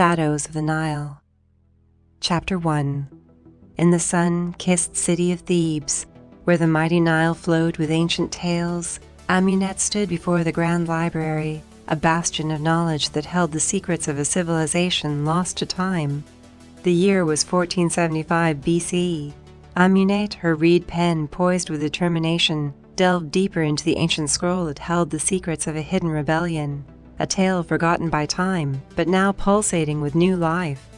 Shadows of the Nile. Chapter 1. In the sun-kissed city of Thebes, where the mighty Nile flowed with ancient tales, Amunet stood before the grand library, a bastion of knowledge that held the secrets of a civilization lost to time. The year was 1475 BC. Amunet, her reed pen poised with determination, delved deeper into the ancient scroll that held the secrets of a hidden rebellion, a tale forgotten by time, but now pulsating with new life.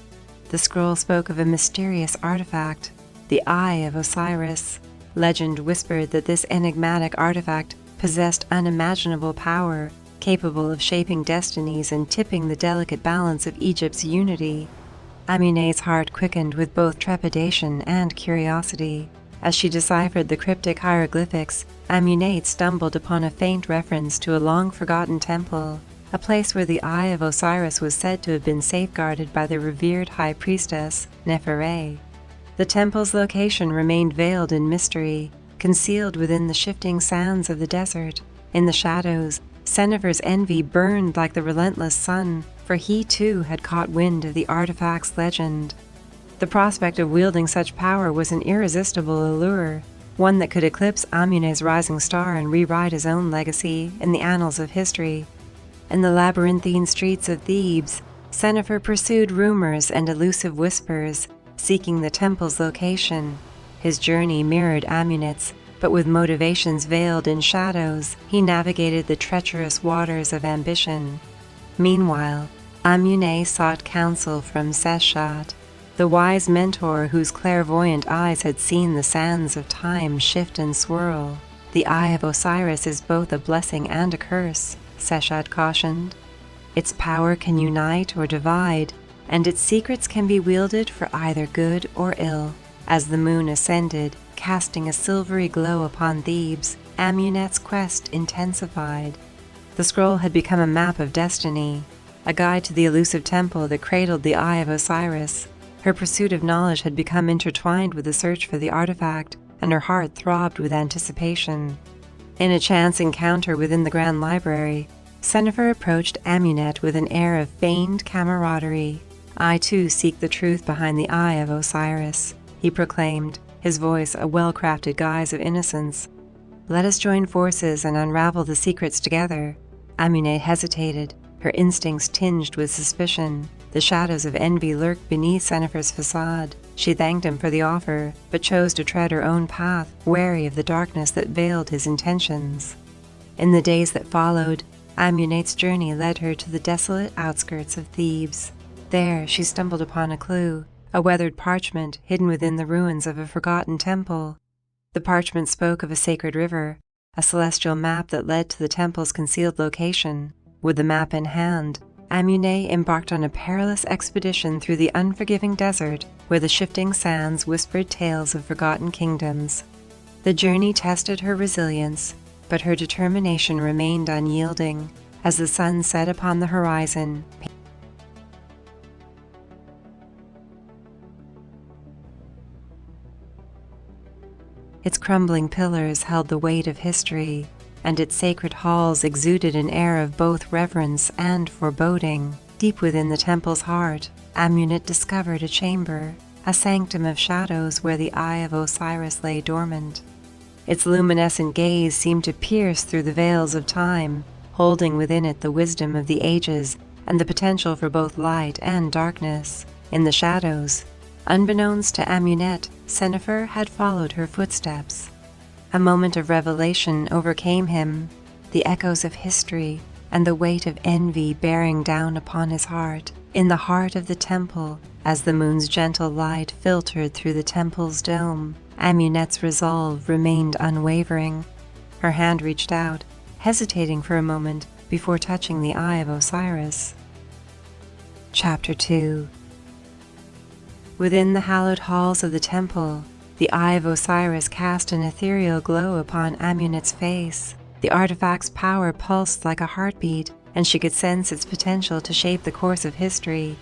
The scroll spoke of a mysterious artifact, the Eye of Osiris. Legend whispered that this enigmatic artifact possessed unimaginable power, capable of shaping destinies and tipping the delicate balance of Egypt's unity. Amunet's heart quickened with both trepidation and curiosity. As she deciphered the cryptic hieroglyphics, Amunet stumbled upon a faint reference to a long-forgotten temple, a place where the Eye of Osiris was said to have been safeguarded by the revered high priestess, Neferre. The temple's location remained veiled in mystery, concealed within the shifting sands of the desert. In the shadows, Sennefer's envy burned like the relentless sun, for he too had caught wind of the artifact's legend. The prospect of wielding such power was an irresistible allure, one that could eclipse Amunet's rising star and rewrite his own legacy in the annals of history. In the labyrinthine streets of Thebes, Sennefer pursued rumors and elusive whispers, seeking the temple's location. His journey mirrored Amunet's, but with motivations veiled in shadows, he navigated the treacherous waters of ambition. Meanwhile, Amunet sought counsel from Seshat, the wise mentor whose clairvoyant eyes had seen the sands of time shift and swirl. The Eye of Osiris is both a blessing and a curse, Seshat cautioned. Its power can unite or divide, and its secrets can be wielded for either good or ill. As the moon ascended, casting a silvery glow upon Thebes, Amunet's quest intensified. The scroll had become a map of destiny, a guide to the elusive temple that cradled the Eye of Osiris. Her pursuit of knowledge had become intertwined with the search for the artifact, and her heart throbbed with anticipation. In a chance encounter within the grand library, Sennefer approached Amunet with an air of feigned camaraderie. "I too seek the truth behind the Eye of Osiris," he proclaimed, his voice a well-crafted guise of innocence. "Let us join forces and unravel the secrets together." Amunet hesitated, her instincts tinged with suspicion. The shadows of envy lurked beneath Sennefer's facade. She thanked him for the offer, but chose to tread her own path, wary of the darkness that veiled his intentions. In the days that followed, Amunet's journey led her to the desolate outskirts of Thebes. There she stumbled upon a clue, a weathered parchment hidden within the ruins of a forgotten temple. The parchment spoke of a sacred river, a celestial map that led to the temple's concealed location. With the map in hand, Amunet embarked on a perilous expedition through the unforgiving desert where the shifting sands whispered tales of forgotten kingdoms. The journey tested her resilience, but her determination remained unyielding. As the sun set upon the horizon, its crumbling pillars held the weight of history, and its sacred halls exuded an air of both reverence and foreboding. Deep within the temple's heart, Amunet discovered a chamber, a sanctum of shadows where the Eye of Osiris lay dormant. Its luminescent gaze seemed to pierce through the veils of time, holding within it the wisdom of the ages and the potential for both light and darkness. In the shadows, unbeknownst to Amunet, Sennefer had followed her footsteps. A moment of revelation overcame him, the echoes of history and the weight of envy bearing down upon his heart. In the heart of the temple, as the moon's gentle light filtered through the temple's dome, Amunet's resolve remained unwavering. Her hand reached out, hesitating for a moment before touching the Eye of Osiris. Chapter 2. Within the hallowed halls of the temple, the Eye of Osiris cast an ethereal glow upon Amunet's face. The artifact's power pulsed like a heartbeat, and she could sense its potential to shape the course of history.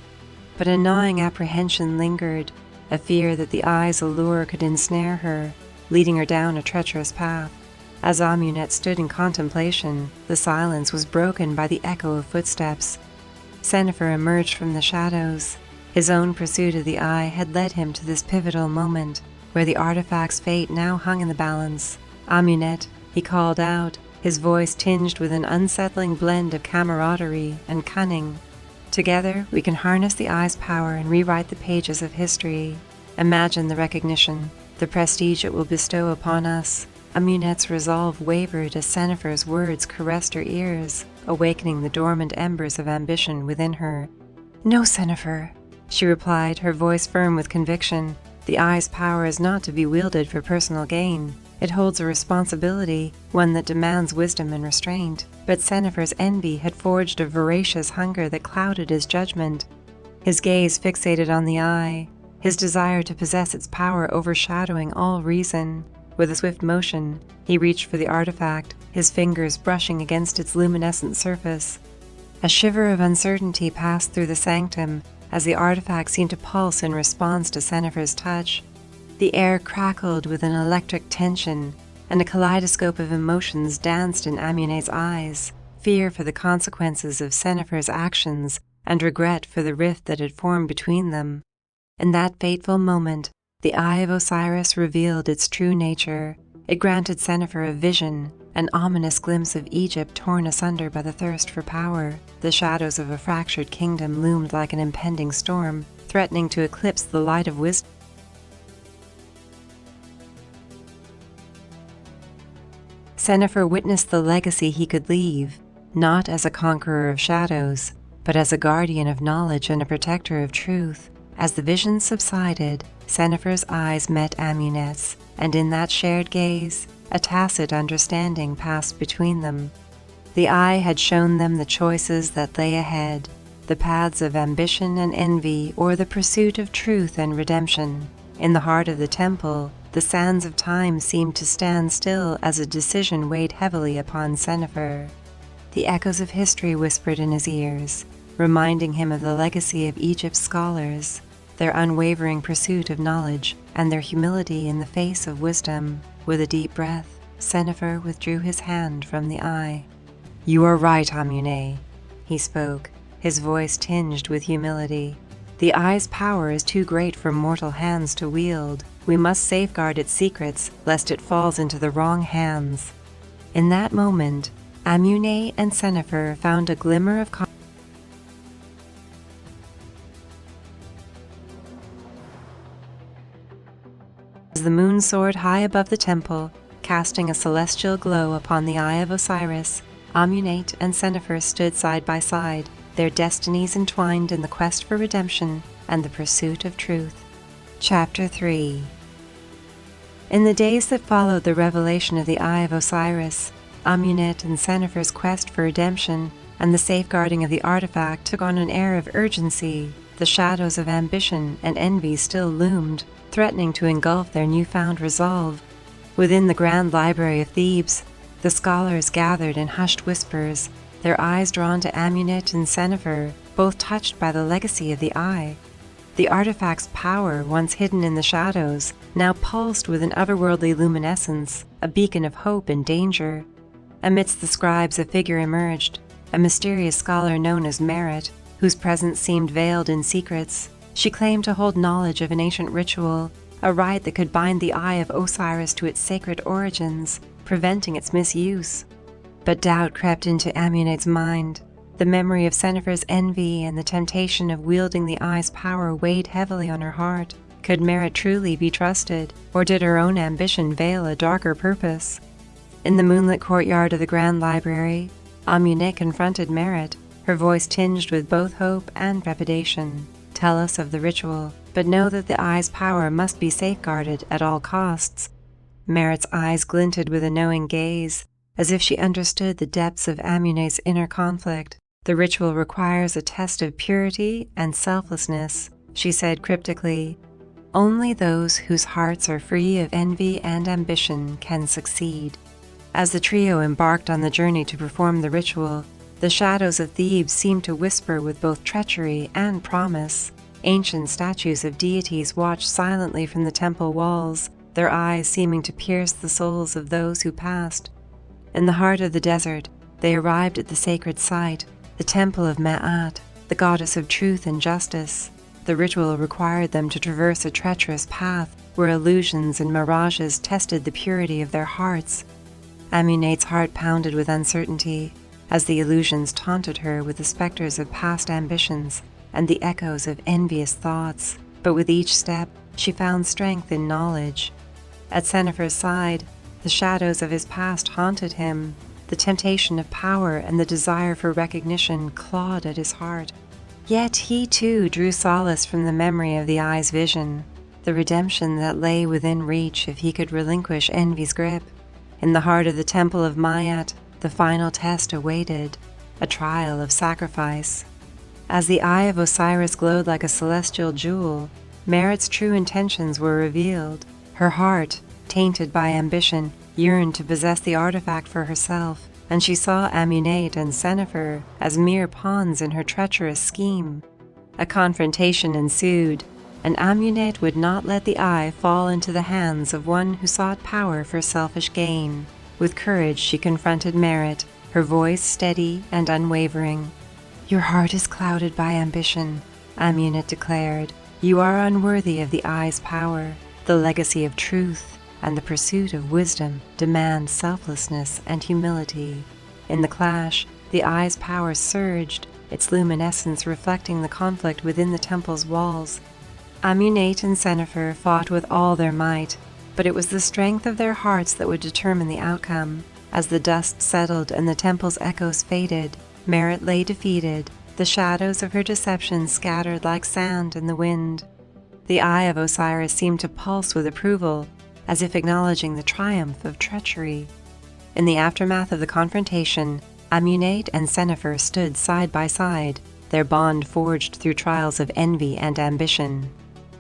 But a gnawing apprehension lingered, a fear that the eye's allure could ensnare her, leading her down a treacherous path. As Amunet stood in contemplation, the silence was broken by the echo of footsteps. Sennefer emerged from the shadows. His own pursuit of the Eye had led him to this pivotal moment, where the artifact's fate now hung in the balance. "Amunet," he called out, his voice tinged with an unsettling blend of camaraderie and cunning. "Together, we can harness the Eye's power and rewrite the pages of history. Imagine the recognition, the prestige it will bestow upon us." Amunet's resolve wavered as Sennefer's words caressed her ears, awakening the dormant embers of ambition within her. "No, Sennefer," she replied, her voice firm with conviction. "The Eye's power is not to be wielded for personal gain. It holds a responsibility, one that demands wisdom and restraint." But Sennefer's envy had forged a voracious hunger that clouded his judgment. His gaze fixated on the Eye, his desire to possess its power overshadowing all reason. With a swift motion, he reached for the artifact, his fingers brushing against its luminescent surface. A shiver of uncertainty passed through the sanctum as the artifact seemed to pulse in response to Sennefer's touch. The air crackled with an electric tension, and a kaleidoscope of emotions danced in Amunet's eyes: fear for the consequences of Sennefer's actions and regret for the rift that had formed between them. In that fateful moment, the Eye of Osiris revealed its true nature. It granted Sennefer a vision, an ominous glimpse of Egypt torn asunder by the thirst for power. The shadows of a fractured kingdom loomed like an impending storm, threatening to eclipse the light of wisdom. Sennefer witnessed the legacy he could leave, not as a conqueror of shadows, but as a guardian of knowledge and a protector of truth. As the vision subsided, Sennefer's eyes met Amunet's, and in that shared gaze, a tacit understanding passed between them. The Eye had shown them the choices that lay ahead, the paths of ambition and envy, or the pursuit of truth and redemption. In the heart of the temple, the sands of time seemed to stand still as a decision weighed heavily upon Sennefer. The echoes of history whispered in his ears, reminding him of the legacy of Egypt's scholars, their unwavering pursuit of knowledge, and their humility in the face of wisdom. With a deep breath, Sennefer withdrew his hand from the Eye. "You are right, Amunet," he spoke, his voice tinged with humility. "The Eye's power is too great for mortal hands to wield. We must safeguard its secrets, lest it falls into the wrong hands." In that moment, Amunet and Sennefer found a glimmer of As the moon soared high above the temple, casting a celestial glow upon the Eye of Osiris, Amunet and Sennefer stood side by side, their destinies entwined in the quest for redemption and the pursuit of truth. Chapter 3. In the days that followed the revelation of the Eye of Osiris, Amunet and Sennefer's quest for redemption and the safeguarding of the artifact took on an air of urgency. The shadows of ambition and envy still loomed, threatening to engulf their newfound resolve. Within the grand library of Thebes, the scholars gathered in hushed whispers, their eyes drawn to Amunet and Sennefer, both touched by the legacy of the Eye. The artifact's power, once hidden in the shadows, now pulsed with an otherworldly luminescence, a beacon of hope and danger. Amidst the scribes a figure emerged, a mysterious scholar known as Merit, whose presence seemed veiled in secrets. She claimed to hold knowledge of an ancient ritual, a rite that could bind the Eye of Osiris to its sacred origins, preventing its misuse. But doubt crept into Amunet's mind. The memory of Sennefer's envy and the temptation of wielding the Eye's power weighed heavily on her heart. Could Merit truly be trusted, or did her own ambition veil a darker purpose? In the moonlit courtyard of the Grand Library, Amunet confronted Merit, her voice tinged with both hope and trepidation. "Tell us of the ritual, but know that the Eye's power must be safeguarded at all costs." Merit's eyes glinted with a knowing gaze, as if she understood the depths of Amunet's inner conflict. "The ritual requires a test of purity and selflessness," she said cryptically. "Only those whose hearts are free of envy and ambition can succeed." As the trio embarked on the journey to perform the ritual, the shadows of Thebes seemed to whisper with both treachery and promise. Ancient statues of deities watched silently from the temple walls, their eyes seeming to pierce the souls of those who passed. In the heart of the desert, they arrived at the sacred site, the Temple of Ma'at, the goddess of truth and justice. The ritual required them to traverse a treacherous path where illusions and mirages tested the purity of their hearts. Amunet's heart pounded with uncertainty as the illusions taunted her with the specters of past ambitions and the echoes of envious thoughts, but with each step she found strength in knowledge. At Sennefer's side, the shadows of his past haunted him. The temptation of power and the desire for recognition clawed at his heart. Yet he too drew solace from the memory of the Eye's vision, the redemption that lay within reach if he could relinquish envy's grip. In the heart of the temple of Mayat, the final test awaited, a trial of sacrifice. As the Eye of Osiris glowed like a celestial jewel, Merit's true intentions were revealed. Her heart, tainted by ambition, yearned to possess the artifact for herself, and she saw Amunet and Sennefer as mere pawns in her treacherous scheme. A confrontation ensued, and Amunet would not let the Eye fall into the hands of one who sought power for selfish gain. With courage she confronted Merit, her voice steady and unwavering. "Your heart is clouded by ambition," Amunet declared. "You are unworthy of the Eye's power. The legacy of truth and the pursuit of wisdom demand selflessness and humility." In the clash, the Eye's power surged, its luminescence reflecting the conflict within the temple's walls. Amunet and Sennefer fought with all their might, but it was the strength of their hearts that would determine the outcome. As the dust settled and the temple's echoes faded, Merit lay defeated, the shadows of her deception scattered like sand in the wind. The Eye of Osiris seemed to pulse with approval, as if acknowledging the triumph of treachery. In the aftermath of the confrontation, Amunet and Sennefer stood side by side, their bond forged through trials of envy and ambition.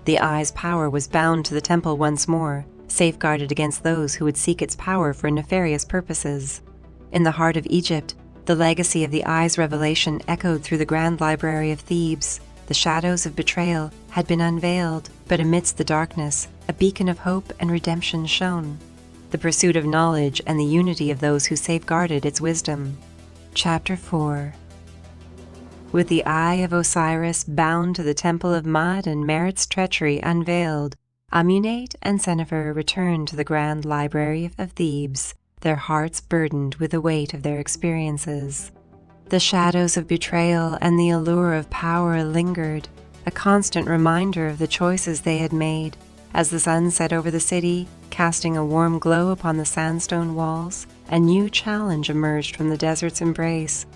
The Eye's power was bound to the temple once more, safeguarded against those who would seek its power for nefarious purposes. In the heart of Egypt, the legacy of the Eye's revelation echoed through the grand library of Thebes. The shadows of betrayal had been unveiled, but amidst the darkness, a beacon of hope and redemption shone. The pursuit of knowledge and the unity of those who safeguarded its wisdom. Chapter 4. With the Eye of Osiris bound to the temple of Mud and Merit's treachery unveiled, Amunet and Sennefer returned to the grand library of Thebes, their hearts burdened with the weight of their experiences. The shadows of betrayal and the allure of power lingered, a constant reminder of the choices they had made. As the sun set over the city, casting a warm glow upon the sandstone walls, a new challenge emerged from the desert's embrace.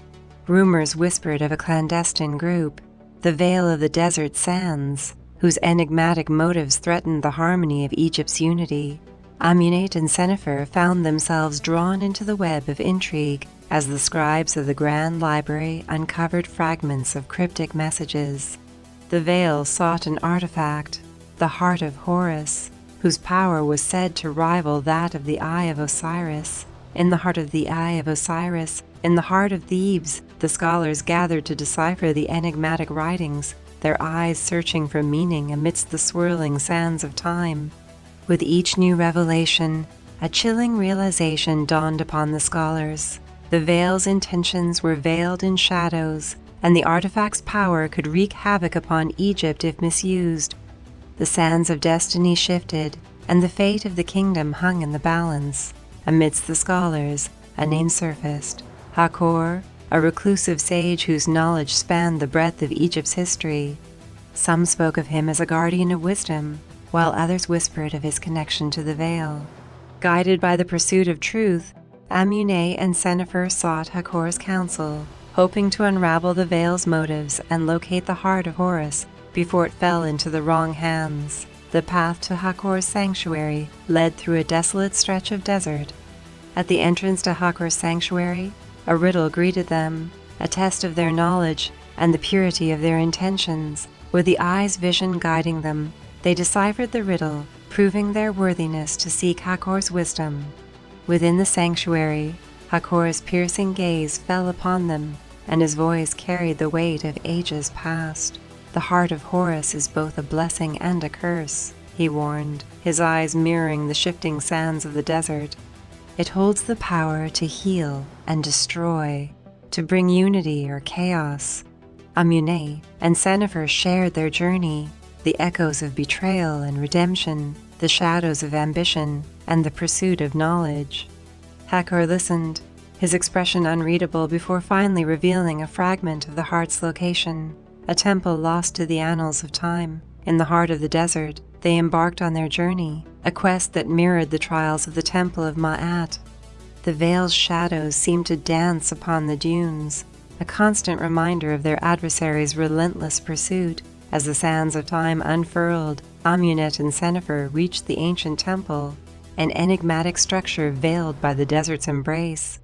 Rumors whispered of a clandestine group, the Veil of the Desert Sands, whose enigmatic motives threatened the harmony of Egypt's unity. Amunet and Sennefer found themselves drawn into the web of intrigue as the scribes of the Grand Library uncovered fragments of cryptic messages. The Veil sought an artifact, the Heart of Horus, whose power was said to rival that of the Eye of Osiris. In the heart of the Eye of Osiris, in the heart of Thebes, the scholars gathered to decipher the enigmatic writings, their eyes searching for meaning amidst the swirling sands of time. With each new revelation, a chilling realization dawned upon the scholars. The Veil's intentions were veiled in shadows, and the artifact's power could wreak havoc upon Egypt if misused. The sands of destiny shifted, and the fate of the kingdom hung in the balance. Amidst the scholars, a name surfaced, Hakor, a reclusive sage whose knowledge spanned the breadth of Egypt's history. Some spoke of him as a guardian of wisdom, while others whispered of his connection to the Veil. Guided by the pursuit of truth, Amunet and Sennefer sought Hakor's counsel, hoping to unravel the Veil's motives and locate the Heart of Horus before it fell into the wrong hands. The path to Hakor's sanctuary led through a desolate stretch of desert. At the entrance to Hakor's sanctuary, a riddle greeted them, a test of their knowledge and the purity of their intentions. With the Eye's vision guiding them, they deciphered the riddle, proving their worthiness to seek Hakor's wisdom. Within the sanctuary, Hakor's piercing gaze fell upon them, and his voice carried the weight of ages past. "The Heart of Horus is both a blessing and a curse," he warned, his eyes mirroring the shifting sands of the desert. "It holds the power to heal and destroy, to bring unity or chaos. Amunet and Sennefer shared their journey, the echoes of betrayal and redemption, the shadows of ambition, and the pursuit of knowledge. Hathor listened, his expression unreadable before finally revealing a fragment of the heart's location, a temple lost to the annals of time. In the heart of the desert, they embarked on their journey, a quest that mirrored the trials of the Temple of Ma'at. The veil's shadows seemed to dance upon the dunes, a constant reminder of their adversary's relentless pursuit. As the sands of time unfurled, Amunet and Sennefer reached the ancient temple, an enigmatic structure veiled by the desert's embrace.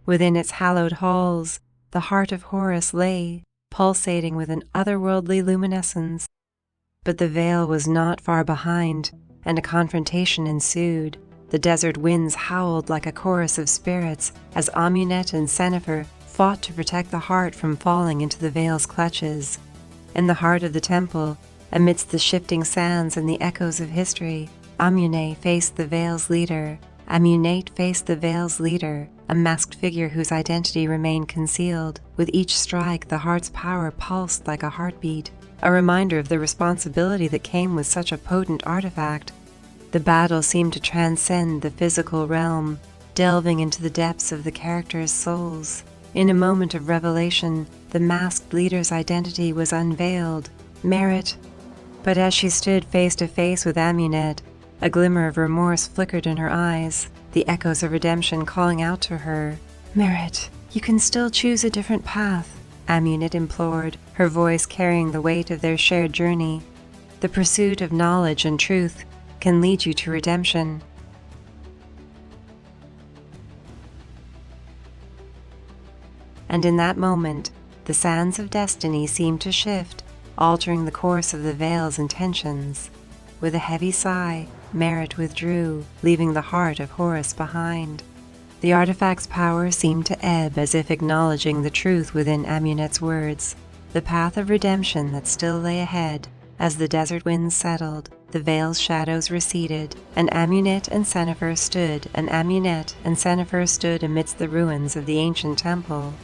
Within its hallowed halls, the Heart of Horus lay, pulsating with an otherworldly luminescence. But the veil was not far behind, and a confrontation ensued. The desert winds howled like a chorus of spirits as Amunet and Sennefer fought to protect the heart from falling into the veil's clutches. In the heart of the temple, amidst the shifting sands and the echoes of history, Amunet faced the veil's leader. Amunet faced the veil's leader, a masked figure whose identity remained concealed. With each strike, the heart's power pulsed like a heartbeat, a reminder of the responsibility that came with such a potent artifact. The battle seemed to transcend the physical realm, delving into the depths of the characters' souls. In a moment of revelation, the masked leader's identity was unveiled, Merit. But as she stood face to face with Amunet, a glimmer of remorse flickered in her eyes, the echoes of redemption calling out to her. Merit, you can still choose a different path, Amunet implored, her voice carrying the weight of their shared journey. The pursuit of knowledge and truth can lead you to redemption. And in that moment, the sands of destiny seemed to shift, altering the course of the veil's intentions. With a heavy sigh, Merit withdrew, leaving the Heart of Horus behind. The artifact's power seemed to ebb as if acknowledging the truth within Amunet's words, the path of redemption that still lay ahead. As the desert winds settled, the veil's shadows receded, and Amunet and Sennefer stood amidst the ruins of the ancient temple.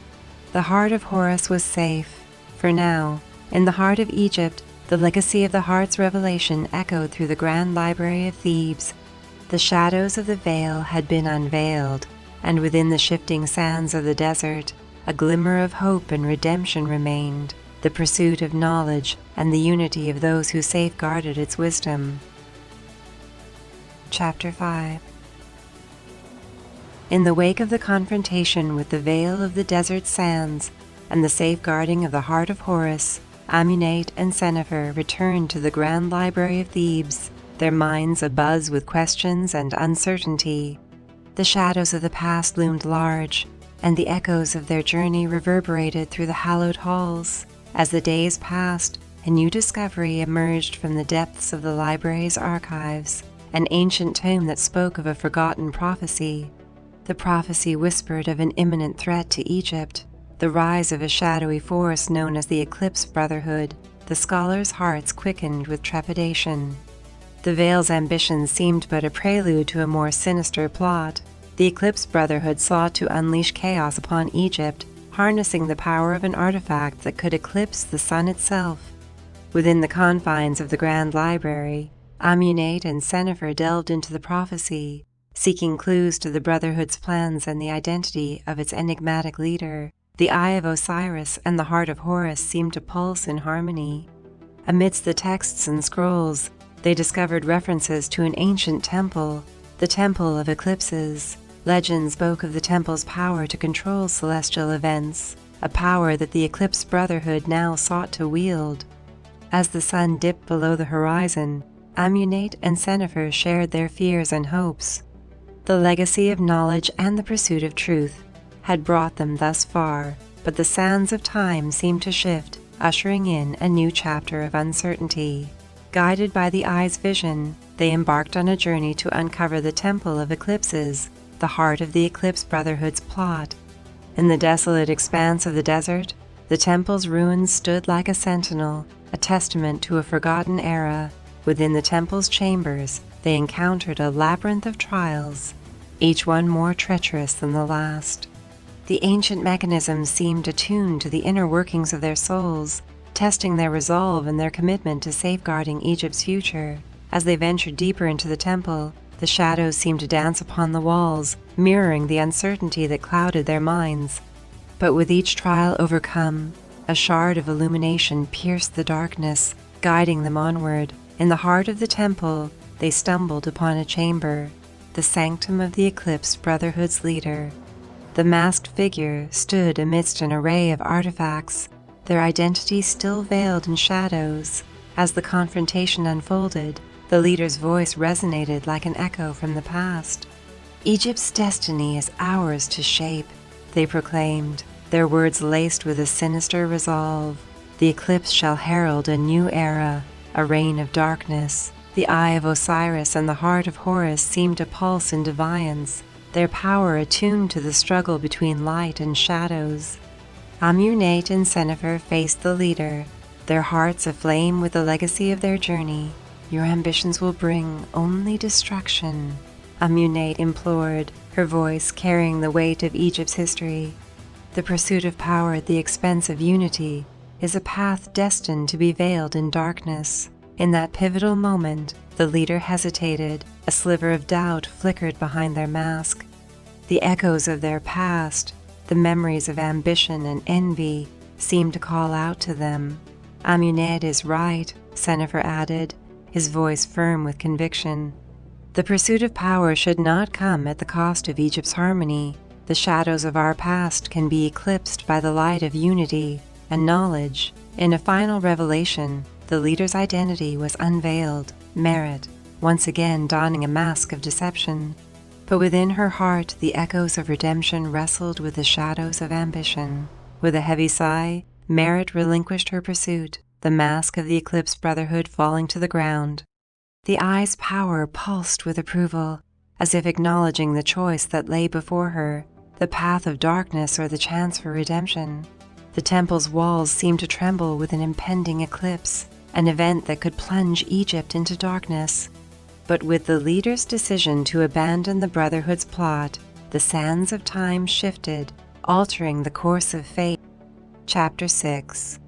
The Heart of Horus was safe, for now. In the heart of Egypt, the legacy of the heart's revelation echoed through the grand library of Thebes. The shadows of the veil had been unveiled, and within the shifting sands of the desert, a glimmer of hope and redemption remained, the pursuit of knowledge and the unity of those who safeguarded its wisdom. Chapter 5. In the wake of the confrontation with the veil of the desert sands and the safeguarding of the Heart of Horus, Amunet and Sennefer returned to the grand library of Thebes, their minds abuzz with questions and uncertainty. The shadows of the past loomed large, and the echoes of their journey reverberated through the hallowed halls. As the days passed, a new discovery emerged from the depths of the library's archives, an ancient tome that spoke of a forgotten prophecy. The prophecy whispered of an imminent threat to Egypt, the rise of a shadowy force known as the Eclipse Brotherhood. The scholars' hearts quickened with trepidation. The veil's ambitions seemed but a prelude to a more sinister plot. The Eclipse Brotherhood sought to unleash chaos upon Egypt, harnessing the power of an artifact that could eclipse the sun itself. Within the confines of the Grand Library, Amunet and Sennefer delved into the prophecy, seeking clues to the Brotherhood's plans and the identity of its enigmatic leader. The Eye of Osiris and the Heart of Horus seemed to pulse in harmony. Amidst the texts and scrolls, they discovered references to an ancient temple, the Temple of Eclipses. Legend spoke of the temple's power to control celestial events, a power that the Eclipse Brotherhood now sought to wield. As the sun dipped below the horizon, Amunet and Sennefer shared their fears and hopes. The legacy of knowledge and the pursuit of truth had brought them thus far, but the sands of time seemed to shift, ushering in a new chapter of uncertainty. Guided by the Eye's vision, they embarked on a journey to uncover the Temple of Eclipses, the heart of the Eclipse Brotherhood's plot. In the desolate expanse of the desert, the temple's ruins stood like a sentinel, a testament to a forgotten era. Within the temple's chambers, they encountered a labyrinth of trials, each one more treacherous than the last. The ancient mechanisms seemed attuned to the inner workings of their souls, testing their resolve and their commitment to safeguarding Egypt's future. As they ventured deeper into the temple, the shadows seemed to dance upon the walls, mirroring the uncertainty that clouded their minds. But with each trial overcome, a shard of illumination pierced the darkness, guiding them onward. In the heart of the temple, they stumbled upon a chamber, the sanctum of the Eclipse Brotherhood's leader. The masked figure stood amidst an array of artifacts, their identities still veiled in shadows. As the confrontation unfolded, the leader's voice resonated like an echo from the past. "Egypt's destiny is ours to shape," they proclaimed, their words laced with a sinister resolve. "The eclipse shall herald a new era, a reign of darkness." The Eye of Osiris and the Heart of Horus seemed to pulse in defiance, their power attuned to the struggle between light and shadows. Amunet and Sennefer faced the leader, their hearts aflame with the legacy of their journey. "Your ambitions will bring only destruction," Amunet implored, her voice carrying the weight of Egypt's history. "The pursuit of power at the expense of unity is a path destined to be veiled in darkness." In that pivotal moment, the leader hesitated, a sliver of doubt flickered behind their mask. The echoes of their past, the memories of ambition and envy, seemed to call out to them. "Amunet is right," Sennefer added, his voice firm with conviction. "The pursuit of power should not come at the cost of Egypt's harmony. The shadows of our past can be eclipsed by the light of unity and knowledge." In a final revelation, the leader's identity was unveiled, Merit, once again donning a mask of deception. But within her heart, the echoes of redemption wrestled with the shadows of ambition. With a heavy sigh, Merit relinquished her pursuit, the mask of the Eclipse Brotherhood falling to the ground. The eye's power pulsed with approval, as if acknowledging the choice that lay before her, the path of darkness or the chance for redemption. The temple's walls seemed to tremble with an impending eclipse, an event that could plunge Egypt into darkness. But with the leader's decision to abandon the Brotherhood's plot, the sands of time shifted, altering the course of fate. Chapter 6.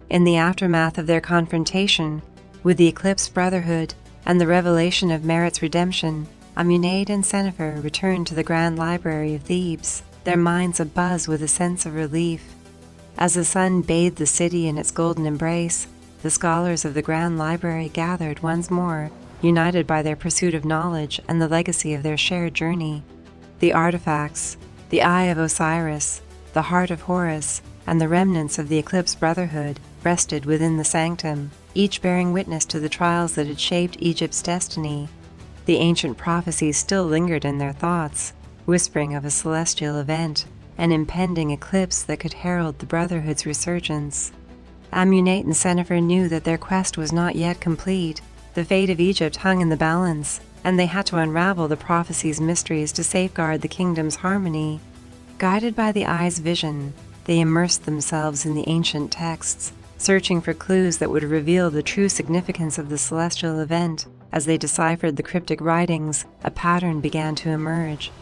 In the aftermath of their confrontation with the Eclipse Brotherhood and the revelation of Merit's redemption, Amunet and Sennefer returned to the Grand Library of Thebes, their minds abuzz with a sense of relief. As the sun bathed the city in its golden embrace, the scholars of the Grand Library gathered once more, united by their pursuit of knowledge and the legacy of their shared journey. The artifacts, the Eye of Osiris, the Heart of Horus, and the remnants of the Eclipse Brotherhood rested within the sanctum, each bearing witness to the trials that had shaped Egypt's destiny. The ancient prophecies still lingered in their thoughts, whispering of a celestial event, an impending eclipse that could herald the Brotherhood's resurgence. Amunet and Sennefer knew that their quest was not yet complete. The fate of Egypt hung in the balance, and they had to unravel the prophecy's mysteries to safeguard the kingdom's harmony. Guided by the eye's vision, they immersed themselves in the ancient texts, searching for clues that would reveal the true significance of the celestial event. As they deciphered the cryptic writings, a pattern began to emerge.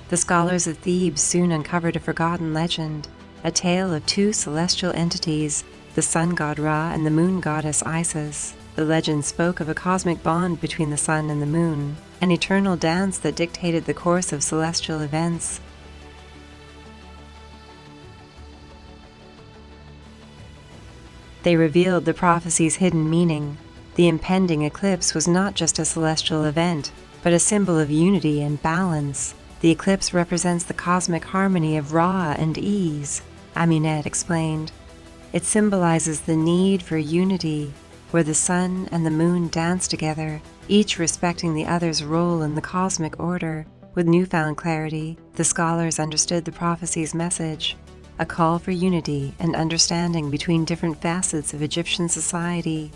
The scholars of Thebes soon uncovered a forgotten legend, a tale of two celestial entities, the sun god Ra and the moon goddess Isis. The legend spoke of a cosmic bond between the sun and the moon, an eternal dance that dictated the course of celestial events. They revealed the prophecy's hidden meaning. The impending eclipse was not just a celestial event, but a symbol of unity and balance. The eclipse represents the cosmic harmony of Ra and ease, Amunet explained. It symbolizes the need for unity, where the sun and the moon dance together, each respecting the other's role in the cosmic order. With newfound clarity, the scholars understood the prophecy's message, a call for unity and understanding between different facets of Egyptian society.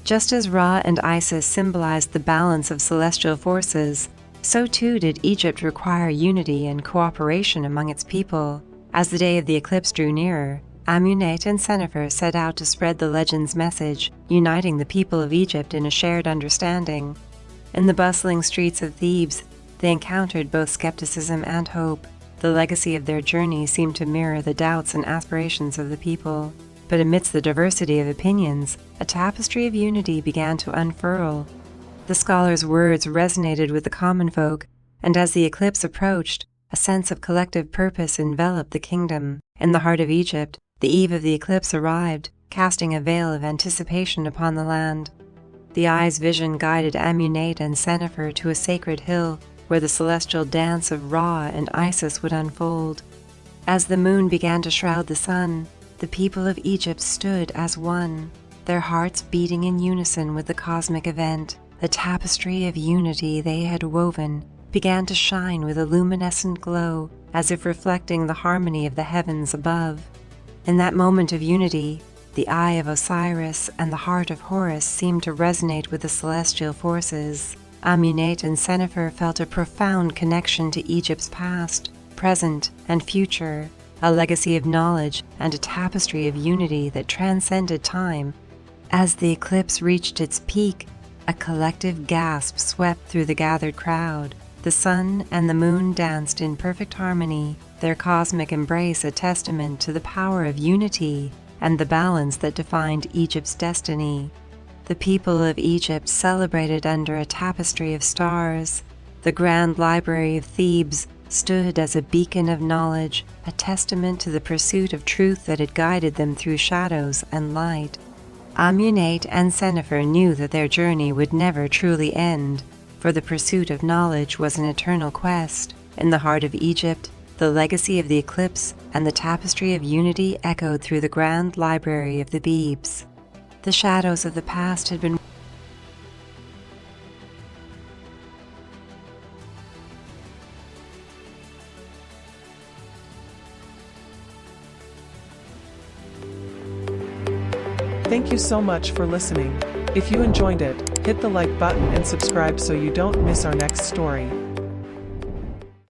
Just as Ra and Isis symbolized the balance of celestial forces, so too did Egypt require unity and cooperation among its people. As the day of the eclipse drew nearer, Amunet and Sennefer set out to spread the legend's message, uniting the people of Egypt in a shared understanding. In the bustling streets of Thebes, They encountered both skepticism and hope. The legacy of their journey seemed to mirror the doubts and aspirations of the people. But amidst the diversity of opinions, a tapestry of unity began to unfurl. The scholar's words resonated with the common folk, and as the eclipse approached, a sense of collective purpose enveloped the kingdom. In the heart of Egypt, the eve of the eclipse arrived, casting a veil of anticipation upon the land. The eye's vision guided Amunet and Sennefer to a sacred hill where the celestial dance of Ra and Isis would unfold. As the moon began to shroud the sun, the people of Egypt stood as one, their hearts beating in unison with the cosmic event. The tapestry of unity they had woven began to shine with a luminescent glow, as if reflecting the harmony of the heavens above. In that moment of unity, the Eye of Osiris and the Heart of Horus seemed to resonate with the celestial forces. Amunet and Sennefer felt a profound connection to Egypt's past, present, and future, a legacy of knowledge and a tapestry of unity that transcended time. As the eclipse reached its peak, a collective gasp swept through the gathered crowd. The sun and the moon danced in perfect harmony, their cosmic embrace a testament to the power of unity and the balance that defined Egypt's destiny. The people of Egypt celebrated under a tapestry of stars. The grand library of Thebes stood as a beacon of knowledge, a testament to the pursuit of truth that had guided them through shadows and light. Amunet and Sennefer knew that their journey would never truly end, for the pursuit of knowledge was an eternal quest. In the heart of Egypt, the legacy of the eclipse and the tapestry of unity echoed through the grand library of Thebes. The shadows of the past had been Thank you so much for listening. If you enjoyed it, hit the like button and subscribe so you don't miss our next story.